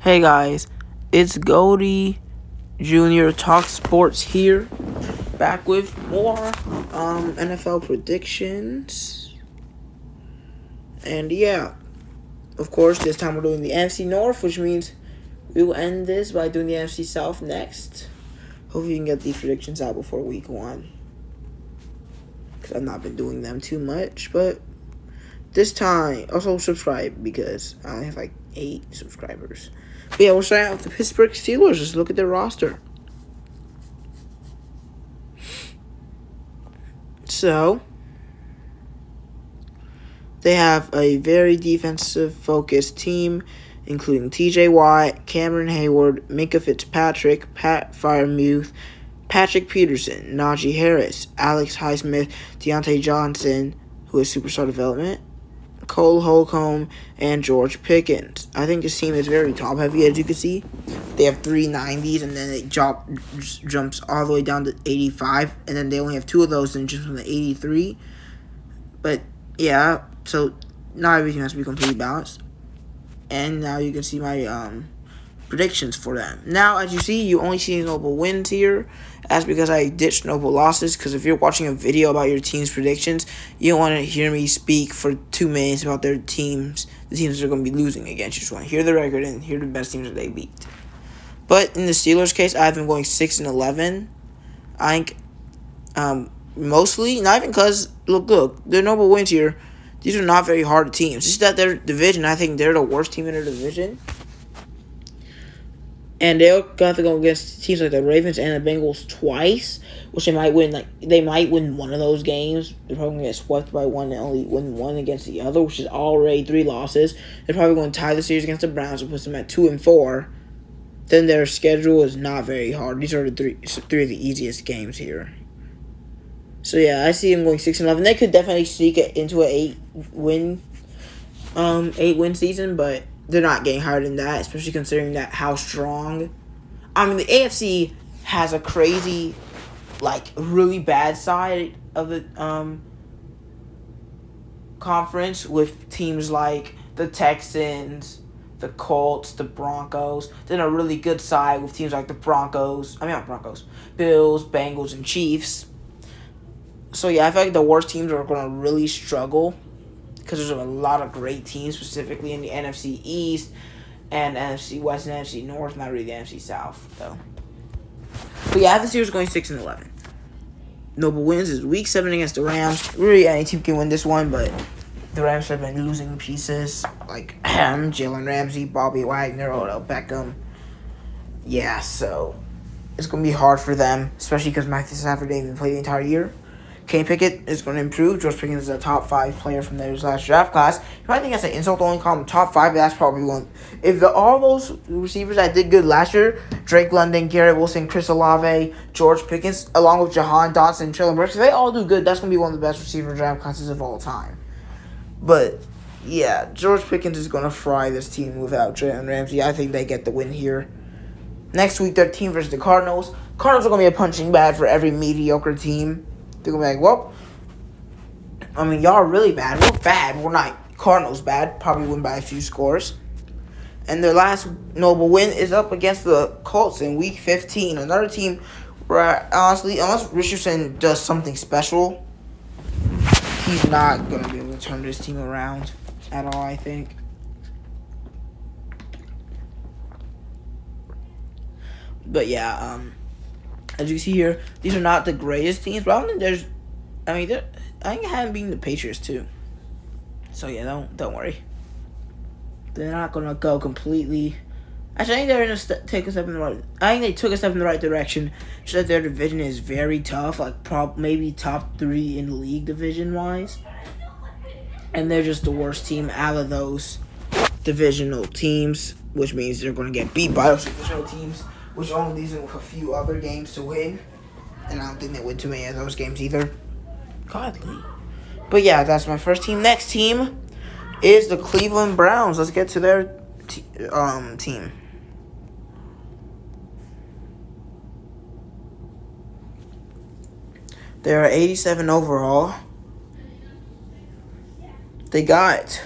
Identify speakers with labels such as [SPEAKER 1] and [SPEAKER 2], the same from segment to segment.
[SPEAKER 1] Hey guys, it's Goldie Jr. Talk Sports here, back with more NFL predictions. And yeah, of course, this time we're doing the NFC North, which means we will end this by doing the NFC South next. Hopefully you can get these predictions out before week 1, because I've not been doing them too much, but this time, also subscribe because I only have like 8 subscribers. But yeah, we're starting out with the Pittsburgh Steelers. Just look at their roster. So, they have a very defensive-focused team, including T.J. Watt, Cameron Hayward, Minka Fitzpatrick, Pat Freiermuth, Patrick Peterson, Najee Harris, Alex Highsmith, Deontay Johnson, who is superstar development, Cole Holcomb, and George Pickens. I think this team is very top-heavy, as you can see. They have 3 90s, and then it jumps all the way down to 85, and then they only have 2 of those, and just from the 83. But, yeah, so not everything has to be completely balanced. And now you can see my predictions for them. Now, as you see, you only see notable wins here. That's because I ditched notable losses, because if you're watching a video about your team's predictions, you don't want to hear me speak for 2 minutes about their teams, the teams they're going to be losing against. You just want to hear the record and hear the best teams that they beat. But in the Steelers' case, I have them going 6-11. I think mostly, not even because, look, their notable wins here, these are not very hard teams. It's just that their division, I think they're the worst team in their division. And they'll have to go against teams like the Ravens and the Bengals twice, which they might win. They might win one of those games. They're probably going to get swept by one and only win one against the other, which is already 3 losses. They're probably going to tie the series against the Browns, which puts them at 2-4. Then their schedule is not very hard. These are the three of the easiest games here. So yeah, I see them going 6-11. They could definitely sneak it into an 8-win season, but they're not getting higher than that, especially considering that how strong. I mean, the AFC has a crazy, really bad side of the conference with teams like the Texans, the Colts, the Broncos. Then a really good side with teams like the Bills, Bengals, and Chiefs. So yeah, I feel like the worst teams are going to really struggle, because there's a lot of great teams, specifically in the NFC East and NFC West and NFC North, not really the NFC South, though. But yeah, I have the series going 6-11. Notable wins is Week 7 against the Rams. Really, any team can win this one, but the Rams have been losing pieces, like Jalen Ramsey, Bobby Wagner, Odell Beckham. Yeah, so it's going to be hard for them, especially because Matthew Stafford didn't even play the entire year. Kenny Pickett is going to improve. George Pickens is a top 5 player from their last draft class. You might think that's an insult to only call him top 5, but that's probably one. If all those receivers that did good last year, Drake London, Garrett Wilson, Chris Olave, George Pickens, along with Jahan Dotson, Traylon Burks, if they all do good, that's going to be one of the best receiver draft classes of all time. But, yeah, George Pickens is going to fry this team without Jalen Ramsey. I think they get the win here. Next week, their team versus the Cardinals. Cardinals are going to be a punching bag for every mediocre team. They're going to be like, well, I mean, y'all are really bad. We're bad. We're not Cardinals bad. Probably win by a few scores. And their last notable win is up against the Colts in Week 15. Another team where, honestly, unless Richardson does something special, he's not going to be able to turn this team around at all, I think. But, yeah, as you see here, these are not the greatest teams, but I don't think I think I have them beating the Patriots too. So yeah, don't worry. They're not gonna go completely. Actually, I think they're gonna take a step in the right. I think they took a step in the right direction. Just that their division is very tough, maybe top 3 in the league division wise, and they're just the worst team out of those divisional teams, which means they're gonna get beat by those divisional teams, which only leaves them with a few other games to win. And I don't think they win too many of those games either. Godly. But yeah, that's my first team. Next team is the Cleveland Browns. Let's get to their team. They are 87 overall. They got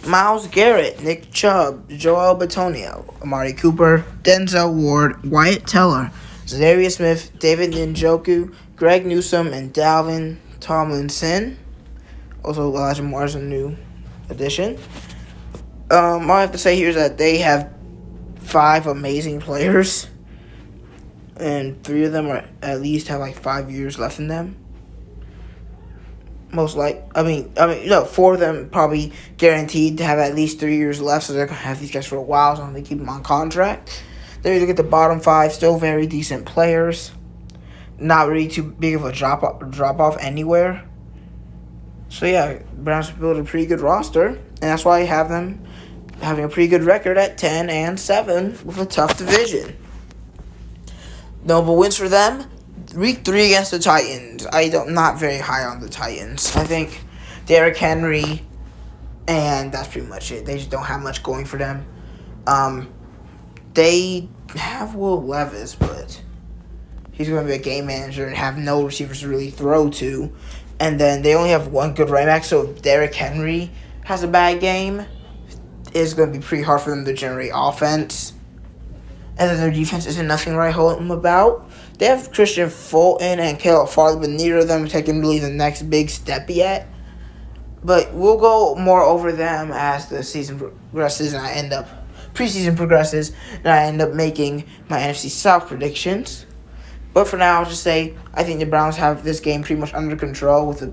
[SPEAKER 1] Myles Garrett, Nick Chubb, Joel Bitonio, Amari Cooper, Denzel Ward, Wyatt Teller, Zadarius Smith, David Njoku, Greg Newsome, and Dalvin Tomlinson. Also, Elijah Moore is a new addition. All I have to say here is that they have 5 amazing players, and 3 of them are at least have like 5 years left in them. Four of them probably guaranteed to have at least 3 years left, so they're gonna have these guys for a while. So they keep them on contract. Then you look at the bottom 5, still very decent players, not really too big of a drop off anywhere. So yeah, Browns built a pretty good roster, and that's why I have them having a pretty good record at 10-7 with a tough division. Notable wins for them. Week 3 against the Titans. Not very high on the Titans. I think Derrick Henry, and that's pretty much it. They just don't have much going for them. They have Will Levis, but he's going to be a game manager and have no receivers to really throw to. And then they only have one good running back, so if Derrick Henry has a bad game, it's going to be pretty hard for them to generate offense. And then their defense isn't nothing right holding them about. They have Christian Fulton and Caleb Farley, but neither of them are taking really the next big step yet. But we'll go more over them as the season progresses and preseason progresses, and I end up making my NFC South predictions. But for now, I'll just say I think the Browns have this game pretty much under control with the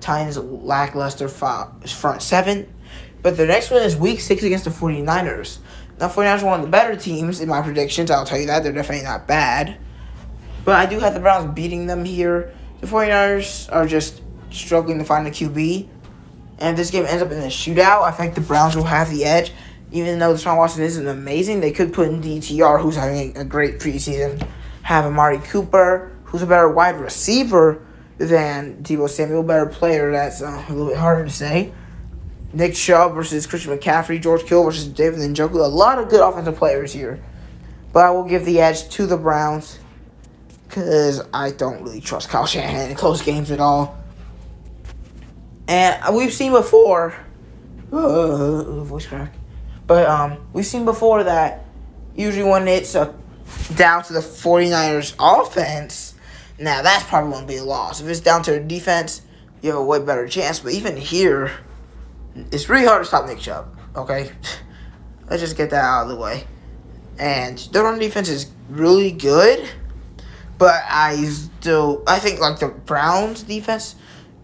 [SPEAKER 1] Titans' lackluster front 7. But the next one is Week 6 against the 49ers. Now, 49ers are one of the better teams in my predictions. I'll tell you that. They're definitely not bad. But I do have the Browns beating them here. The 49ers are just struggling to find a QB. And if this game ends up in a shootout, I think the Browns will have the edge. Even though Deshaun Watson isn't amazing, they could put in DTR, who's having a great preseason. Have Amari Cooper, who's a better wide receiver than Deebo Samuel, better player. That's a little bit harder to say. Nick Chubb versus Christian McCaffrey, George Kittle versus David Njoku. A lot of good offensive players here. But I will give the edge to the Browns because I don't really trust Kyle Shanahan in close games at all. And we've seen before, voice crack. But we've seen before that usually when it's down to the 49ers offense, now that's probably going to be a loss. If it's down to their defense, you have a way better chance. But even here, it's really hard to stop Nick Chubb, okay? Let's just get that out of the way. And their run defense is really good, but I think, like, the Browns defense,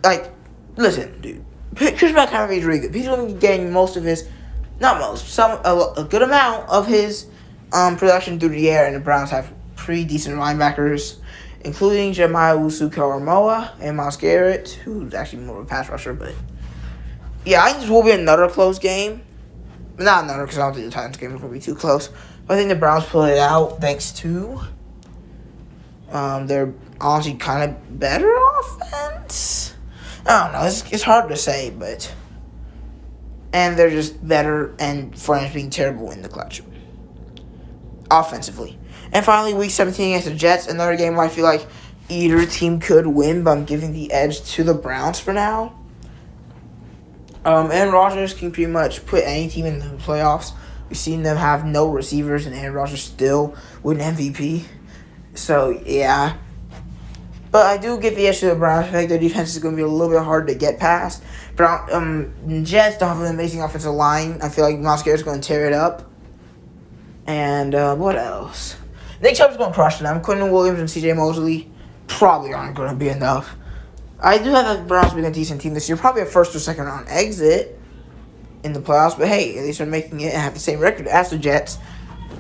[SPEAKER 1] like, listen, dude, Chris McCaffrey is really good. He's going to be getting most of his, a good amount of his production through the air, and the Browns have pretty decent linebackers, including Jeremiah Owusu-Koramoah and Myles Garrett, who's actually more of a pass rusher, but yeah, I think this will be another close game. Not another, because I don't think the Titans game is going to be too close. But I think the Browns pull it out thanks to they're honestly kind of better offense. I don't know. It's hard to say, but and they're just better, and 49ers being terrible in the clutch offensively. And finally, Week 17 against the Jets, another game where I feel like either team could win, but I'm giving the edge to the Browns for now. Aaron Rodgers can pretty much put any team in the playoffs. We've seen them have no receivers, and Aaron Rodgers still win MVP. So, yeah. But I do give the edge to the Browns. I think their defense is going to be a little bit hard to get past. Jets don't have an amazing offensive line. I feel like Myles Garrett's going to tear it up. And what else? Nick Chubb's going to crush them. Quentin Williams and C.J. Mosley probably aren't going to be enough. I do have the Browns being a decent team this year. Probably a first or second round exit in the playoffs. But hey, at least they're making it and have the same record as the Jets.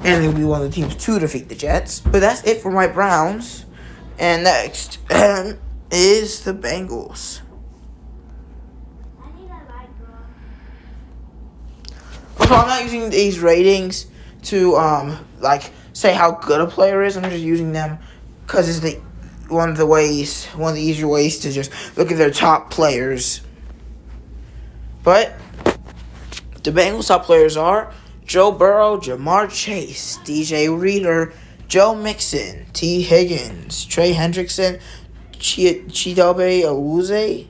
[SPEAKER 1] And they'll be one of the teams to defeat the Jets. But that's it for my Browns. And next is the Bengals. So I'm not using these ratings to say how good a player is. I'm just using them because it's one of the easier ways to just look at their top players. But the Bengals' top players are Joe Burrow, Jamar Chase, DJ Reader, Joe Mixon, T. Higgins, Trey Hendrickson, Chidobe Awuzie,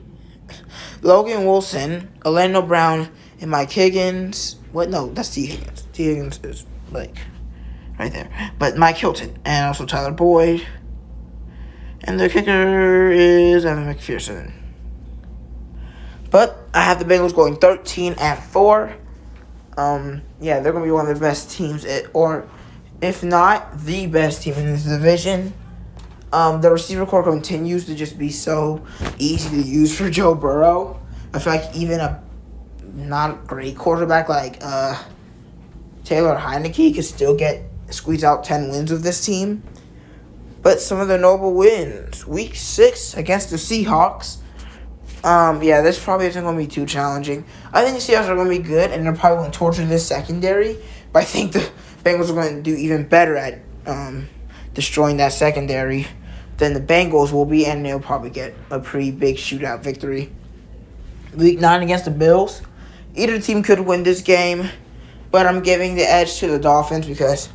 [SPEAKER 1] Logan Wilson, Orlando Brown, and Mike Higgins. What? No, that's T. Higgins. T. Higgins is like right there. But Mike Hilton and also Tyler Boyd. And the kicker is Evan McPherson. But I have the Bengals going 13-4. Yeah, they're gonna be one of the best teams, or if not the best team in this division. The receiver core continues to just be so easy to use for Joe Burrow. I feel like even a not great quarterback like Taylor Heineke could still squeeze out 10 wins with this team. But some of the notable wins. Week 6 against the Seahawks. Yeah, this probably isn't going to be too challenging. I think the Seahawks are going to be good, and they're probably going to torture this secondary. But I think the Bengals are going to do even better at destroying that secondary than the Bengals will be, and they'll probably get a pretty big shootout victory. Week 9 against the Bills. Either team could win this game, but I'm giving the edge to the Dolphins because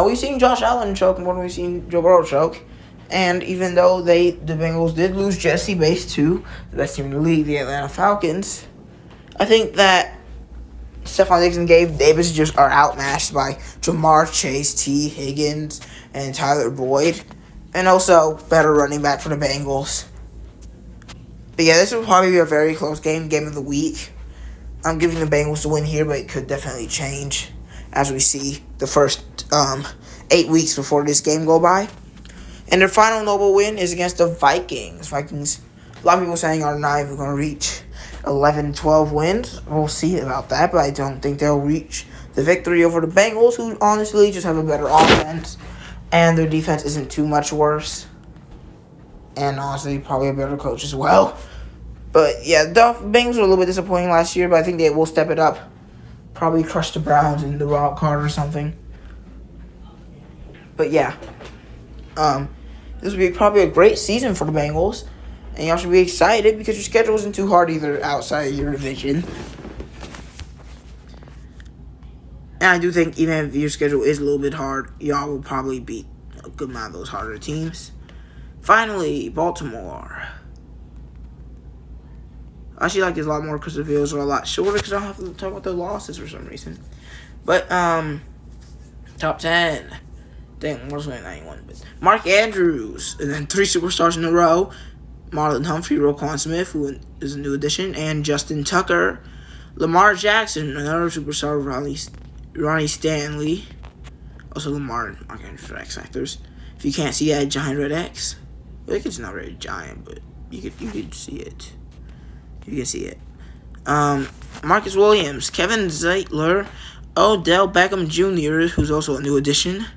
[SPEAKER 1] we've seen Josh Allen choke more than we've seen Joe Burrow choke. And even though the Bengals did lose Jesse Bates to the best team in the league, the Atlanta Falcons, I think that Stephon Diggs and Gabe Davis just are outmatched by Jamar Chase, T. Higgins, and Tyler Boyd. And also better running back for the Bengals. But yeah, this will probably be a very close game of the week. I'm giving the Bengals the win here, but it could definitely change as we see the first 8 weeks before this game go by. And their final notable win is against the Vikings. Vikings, a lot of people saying are not even going to reach 11-12 wins. We'll see about that, but I don't think they'll reach the victory over the Bengals, who honestly just have a better offense. And their defense isn't too much worse. And honestly, probably a better coach as well. But yeah, the Bengals were a little bit disappointing last year, but I think they will step it up. Probably crush the Browns in the wild card or something. But yeah. This will be probably a great season for the Bengals. And y'all should be excited because your schedule isn't too hard either outside of your division. And I do think even if your schedule is a little bit hard, y'all will probably beat a good amount of those harder teams. Finally, Baltimore. I actually like this a lot more because the videos are a lot shorter because I don't have to talk about the losses for some reason. But, top 10. Dang, what's my 91? But Mark Andrews, and then 3 superstars in a row. Marlon Humphrey, Roquan Smith, who is a new addition, and Justin Tucker. Lamar Jackson, another superstar, Ronnie Stanley. Also Lamar and Mark Andrews are X Factors. If you can't see that giant red X, I think it's not very giant, but you could see it. You can see it. Marcus Williams, Kevin Zeitler, Odell Beckham Jr., who's also a new addition.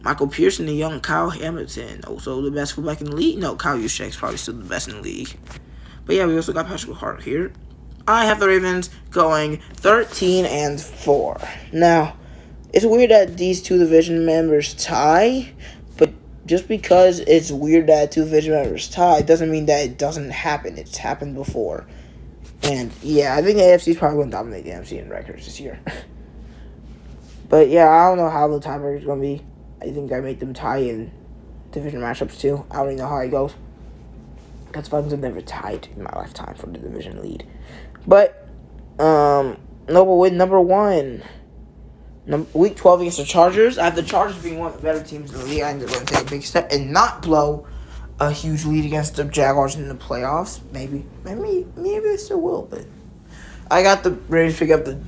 [SPEAKER 1] Michael Pearson, the young Kyle Hamilton, also the best fullback in the league. No, Kyle Juszczyk's probably still the best in the league. But yeah, we also got Patrick Hart here. I have the Ravens going 13-4. Now, it's weird that these two division members tie, but just because it's weird that two division members tie doesn't mean that it doesn't happen. It's happened before. And yeah, I think the AFC is probably going to dominate the NFC in records this year. But yeah, I don't know how the tiebreaker is going to be. I think I made them tie in division matchups too. I don't even know how it goes. Because Vikings have never tied in my lifetime for the division lead. But, Noble win number 1. Week 12 against the Chargers. I have the Chargers being one of the better teams in the league. I think they're going to take a big step and not blow a huge lead against the Jaguars in the playoffs. Maybe they still will, but I got the Ravens pick up the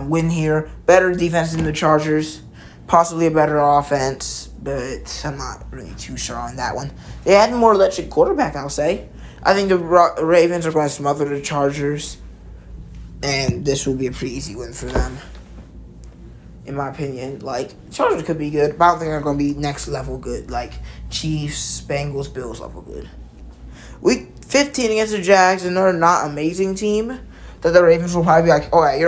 [SPEAKER 1] win here. Better defense than the Chargers. Possibly a better offense, but I'm not really too sure on that one. They had a more electric quarterback, I'll say. I think the Ravens are going to smother the Chargers, and this will be a pretty easy win for them, in my opinion. Like, Chargers could be good, but I don't think they're going to be next level good, like Chiefs, Bengals, Bills level good. Week 15 against the Jags, another not amazing team, that the Ravens will probably be like, all right,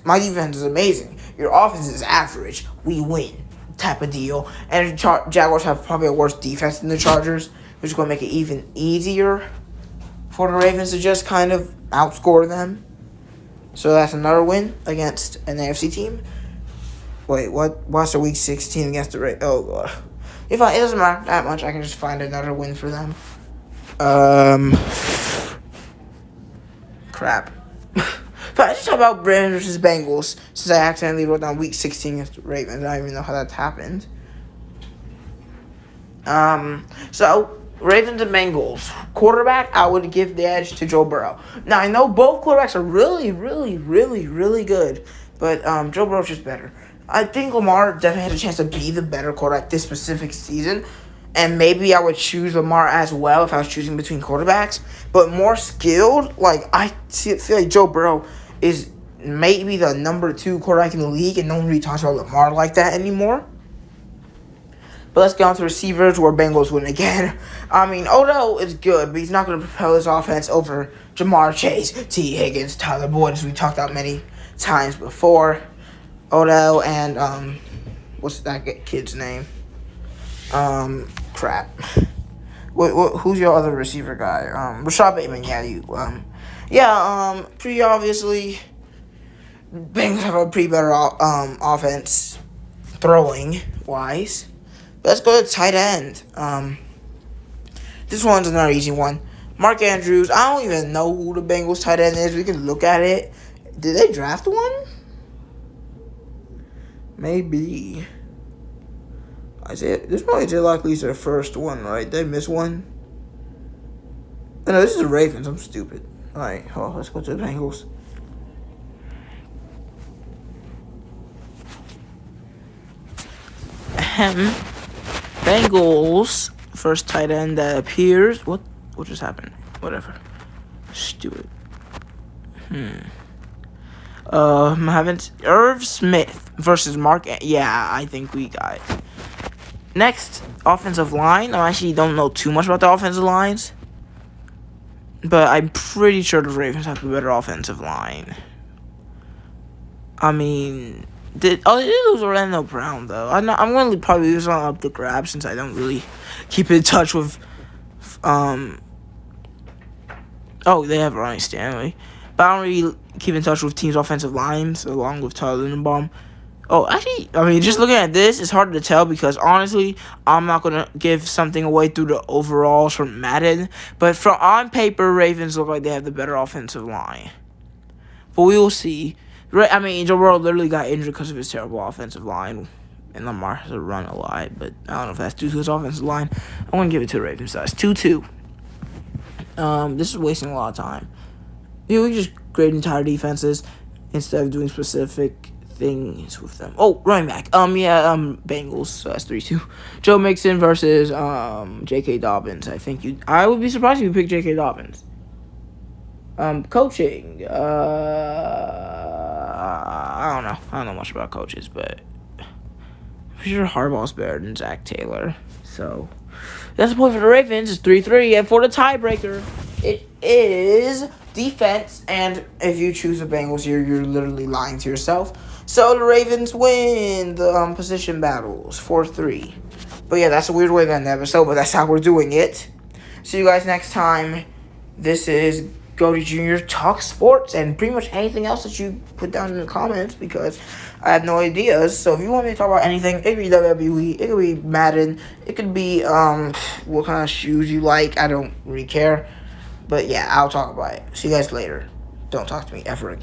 [SPEAKER 1] my defense is amazing. Your offense is average. We win type of deal. And the Jaguars have probably a worse defense than the Chargers, which is going to make it even easier for the Ravens to just kind of outscore them. So that's another win against an AFC team. Wait, what's the week 16 against the Ravens? Oh, God. It doesn't matter that much. I can just find another win for them. Crap. But I just talk about Ravens versus Bengals since I accidentally wrote down Week 16 against the Ravens. I don't even know how that happened. So Ravens and Bengals quarterback, I would give the edge to Joe Burrow. Now I know both quarterbacks are really, really, really, really good, but Joe Burrow's just better. I think Lamar definitely has a chance to be the better quarterback this specific season, and maybe I would choose Lamar as well if I was choosing between quarterbacks. But more skilled, like I feel like Joe Burrow is maybe the number 2 quarterback in the league, and no one really talks about Lamar like that anymore. But let's get on to receivers where Bengals win again. I mean, Odell is good, but he's not going to propel his offense over Jamar Chase, T. Higgins, Tyler Boyd, as we talked about many times before. Odell and, what's that kid's name? Crap. Who's your other receiver guy? Rashad Bateman, pretty obviously, Bengals have a pretty better offense throwing-wise. Let's go to tight end. This one's another easy one. Mark Andrews. I don't even know who the Bengals tight end is. We can look at it. Did they draft one? Maybe. This probably Isaiah Likely's their first one, right? They missed one. Oh, no, this is the Ravens. I'm stupid. All right, let's go to the Bengals. Bengals first tight end that appears. What just happened? Whatever. Stupid. Irv Smith versus Mark. Yeah, I think we got it. Next, offensive line. I actually don't know too much about the offensive lines, but I'm pretty sure the Ravens have the better offensive line. I mean, they did lose Orlando Brown, though. I'm going to probably lose on up the grab since I don't really keep in touch with, they have Ronnie Stanley. But I don't really keep in touch with teams' offensive lines, along with Tyler Lindenbaum. Just looking at this, it's hard to tell because, honestly, I'm not going to give something away through the overalls from Madden. But on paper, Ravens look like they have the better offensive line. But we will see. Joe Burrow literally got injured because of his terrible offensive line. And Lamar has to run a lot. But I don't know if that's due to his offensive line. I'm going to give it to the Ravens size. 2-2. This is wasting a lot of time. We can just grade entire defenses instead of doing specific things with them. Oh, running back. Bengals. So that's 3-2. Joe Mixon versus J.K. Dobbins. I would be surprised if you picked J.K. Dobbins. Coaching. I don't know. I don't know much about coaches, but I'm pretty sure Harbaugh's better than Zach Taylor. So that's the point for the Ravens. It's 3-3. And for the tiebreaker, it is defense. And if you choose the Bengals here, you're literally lying to yourself. So the Ravens win the position battles 4-3. But yeah, that's a weird way to end the episode, but that's how we're doing it. See you guys next time. This is Goldie Jr. Talk Sports and pretty much anything else that you put down in the comments because I have no ideas. So if you want me to talk about anything, it could be WWE, it could be Madden, it could be what kind of shoes you like. I don't really care. But yeah, I'll talk about it. See you guys later. Don't talk to me ever again.